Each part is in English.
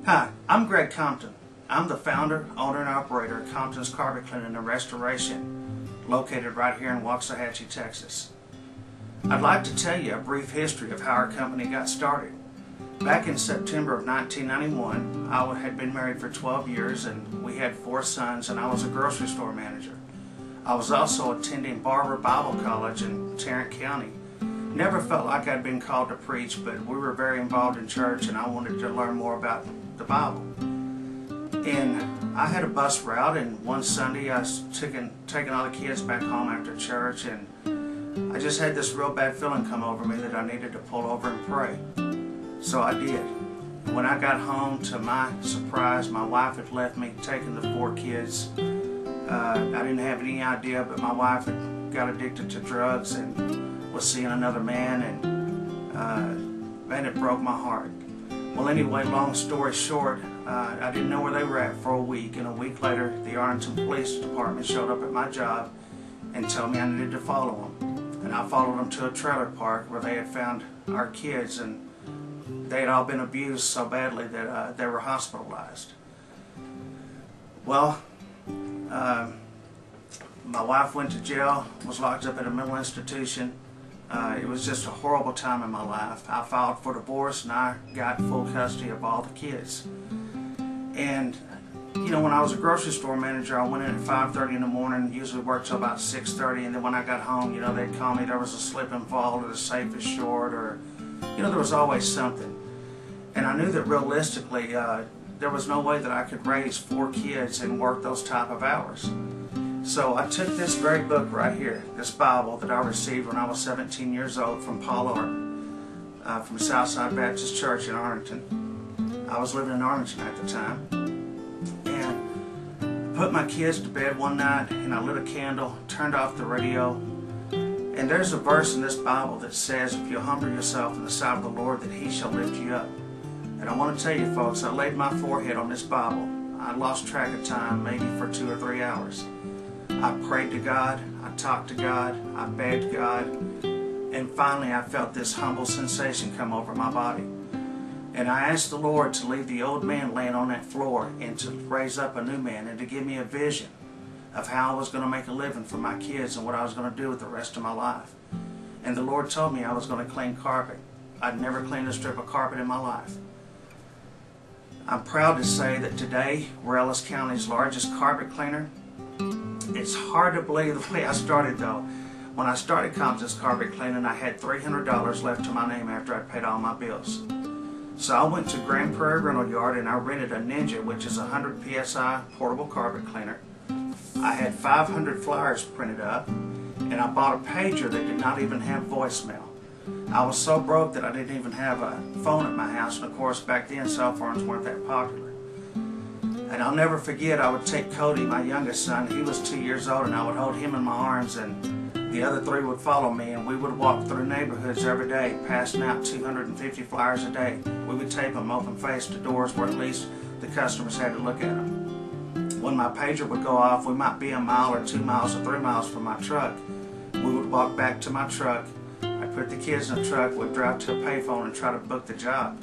Hi, I'm Greg Compton. I'm the founder, owner, and operator of Compton's Carpet Cleaning and Restoration, located right here in Waxahachie, Texas. I'd like to tell you a brief history of how our company got started. Back in September of 1991, I had been married for 12 years and we had 4 sons, and I was a grocery store manager. I was also attending Barber Bible College in Tarrant County. Never felt like I'd been called to preach, but we were very involved in church and I wanted to learn more about the Bible. And I had a bus route, and one Sunday I was taking all the kids back home after church, and I just had this real bad feeling come over me that I needed to pull over and pray. So I did. When I got home, to my surprise, my wife had left me taking the 4 kids. I didn't have any idea, but my wife had got addicted to drugs and was seeing another man, and man, it broke my heart. Well, anyway, long story short, I didn't know where they were at for a week, and a week later the Arlington Police Department showed up at my job and told me I needed to follow them. And I followed them to a trailer park where they had found our kids, and they had all been abused so badly that they were hospitalized. Well, my wife went to jail, was locked up at a mental institution. It was just a horrible time in my life. I filed for divorce and I got full custody of all the kids. And you know, when I was a grocery store manager, I went in at 5:30 in the morning, usually worked till about 6:30, and then when I got home, you know, they'd call me, there was a slip and fall, or the safe is short, or, you know, there was always something. And I knew that realistically, there was no way that I could raise 4 kids and work those type of hours. So I took this very book right here, this Bible that I received when I was 17 years old from Paul Art, from Southside Baptist Church in Arlington. I was living in Arlington at the time. And put my kids to bed one night, and I lit a candle, turned off the radio, and there's a verse in this Bible that says, if you humble yourself in the sight of the Lord, that He shall lift you up. And I want to tell you folks, I laid my forehead on this Bible. I lost track of time, maybe for 2 or 3 hours. I prayed to God, I talked to God, I begged God, and finally I felt this humble sensation come over my body. And I asked the Lord to leave the old man laying on that floor and to raise up a new man, and to give me a vision of how I was going to make a living for my kids and what I was going to do with the rest of my life. And the Lord told me I was going to clean carpet. I'd never cleaned a strip of carpet in my life. I'm proud to say that today we're Ellis County's largest carpet cleaner. It's hard to believe the way I started though. When I started Compton's Carpet Cleaning, I had $300 left to my name after I'd paid all my bills. So I went to Grand Prairie Rental Yard and I rented a Ninja, which is a 100 PSI portable carpet cleaner. I had 500 flyers printed up, and I bought a pager that did not even have voicemail. I was so broke that I didn't even have a phone at my house, and of course back then cell phones weren't that popular. And I'll never forget, I would take Cody, my youngest son, he was 2 years old, and I would hold him in my arms, and the other 3 would follow me, and we would walk through neighborhoods every day, passing out 250 flyers a day. We would tape them open-faced to doors where at least the customers had to look at them. When my pager would go off, we might be a mile or 2 miles or 3 miles from my truck. We would walk back to my truck, I'd put the kids in the truck, we'd drive to a payphone and try to book the job.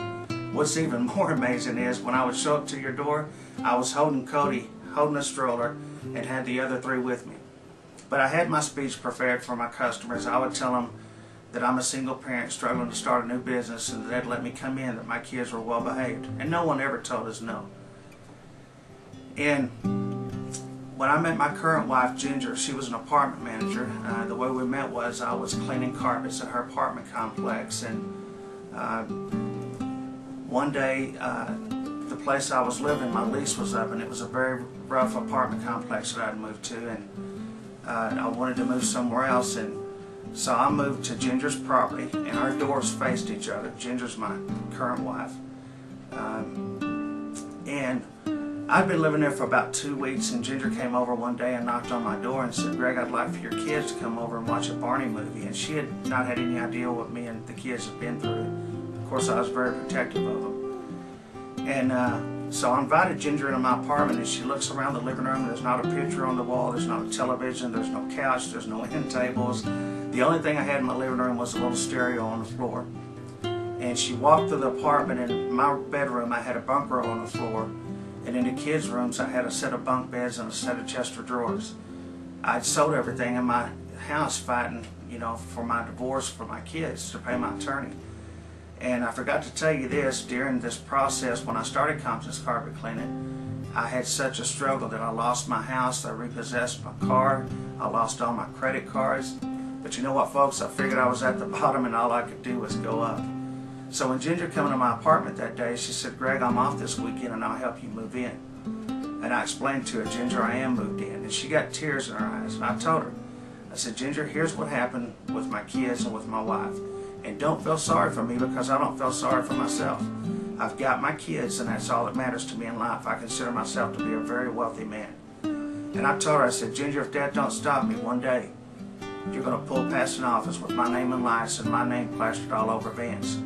What's even more amazing is when I would show up to your door, I was holding Cody, holding a stroller, and had the other 3 with me. But I had my speech prepared for my customers. I would tell them that I'm a single parent struggling to start a new business, and that they'd let me come in, that my kids were well behaved. And no one ever told us no. And when I met my current wife, Ginger, she was an apartment manager. The way we met was I was cleaning carpets at her apartment complex, and one day the place I was living, my lease was up, and it was a very rough apartment complex that I'd moved to, and I wanted to move somewhere else, and so I moved to Ginger's property, and our doors faced each other. Ginger's my current wife, and I'd been living there for about 2 weeks, and Ginger came over one day and knocked on my door and said, "Greg, I'd like for your kids to come over and watch a Barney movie." And she had not had any idea what me and the kids had been through. Of course, I was very protective of them. And so I invited Ginger into my apartment, and she looks around the living room. There's not a picture on the wall, there's not a television, there's no couch, there's no end tables. The only thing I had in my living room was a little stereo on the floor. And And she walked through the apartment. In my bedroom, I had a bunk roll on the floor. And in the kids' rooms, I had a set of bunk beds and a set of chest of drawers. I'd sold everything in my house fighting, for my divorce for my kids to pay my attorney. And I forgot to tell you this, during this process, when I started Compton's Carpet Cleaning, I had such a struggle that I lost my house, I repossessed my car, I lost all my credit cards. But you know what, folks? I figured I was at the bottom and all I could do was go up. So when Ginger came to my apartment that day, she said, "Greg, I'm off this weekend and I'll help you move in." And I explained to her, "Ginger, I am moved in." And she got tears in her eyes. And I told her, I said, "Ginger, here's what happened with my kids and with my wife. And don't feel sorry for me, because I don't feel sorry for myself. I've got my kids, and that's all that matters to me in life. I consider myself to be a very wealthy man." And I told her, I said, "Ginger, if Dad don't stop me, one day you're going to pull past an office with my name in lights and my name plastered all over vans."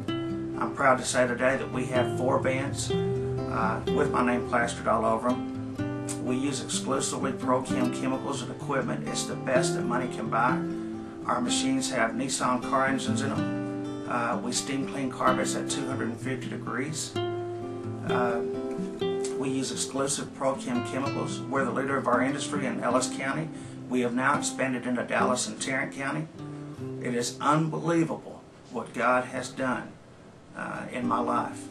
I'm proud to say today that we have 4 vans with my name plastered all over them. We use exclusively Pro-Chem chemicals and equipment. It's the best that money can buy. Our machines have Nissan car engines in them. We steam clean carpets at 250 degrees. We use exclusive Pro-Chem chemicals. We're the leader of our industry in Ellis County. We have now expanded into Dallas and Tarrant County. It is unbelievable what God has done in my life.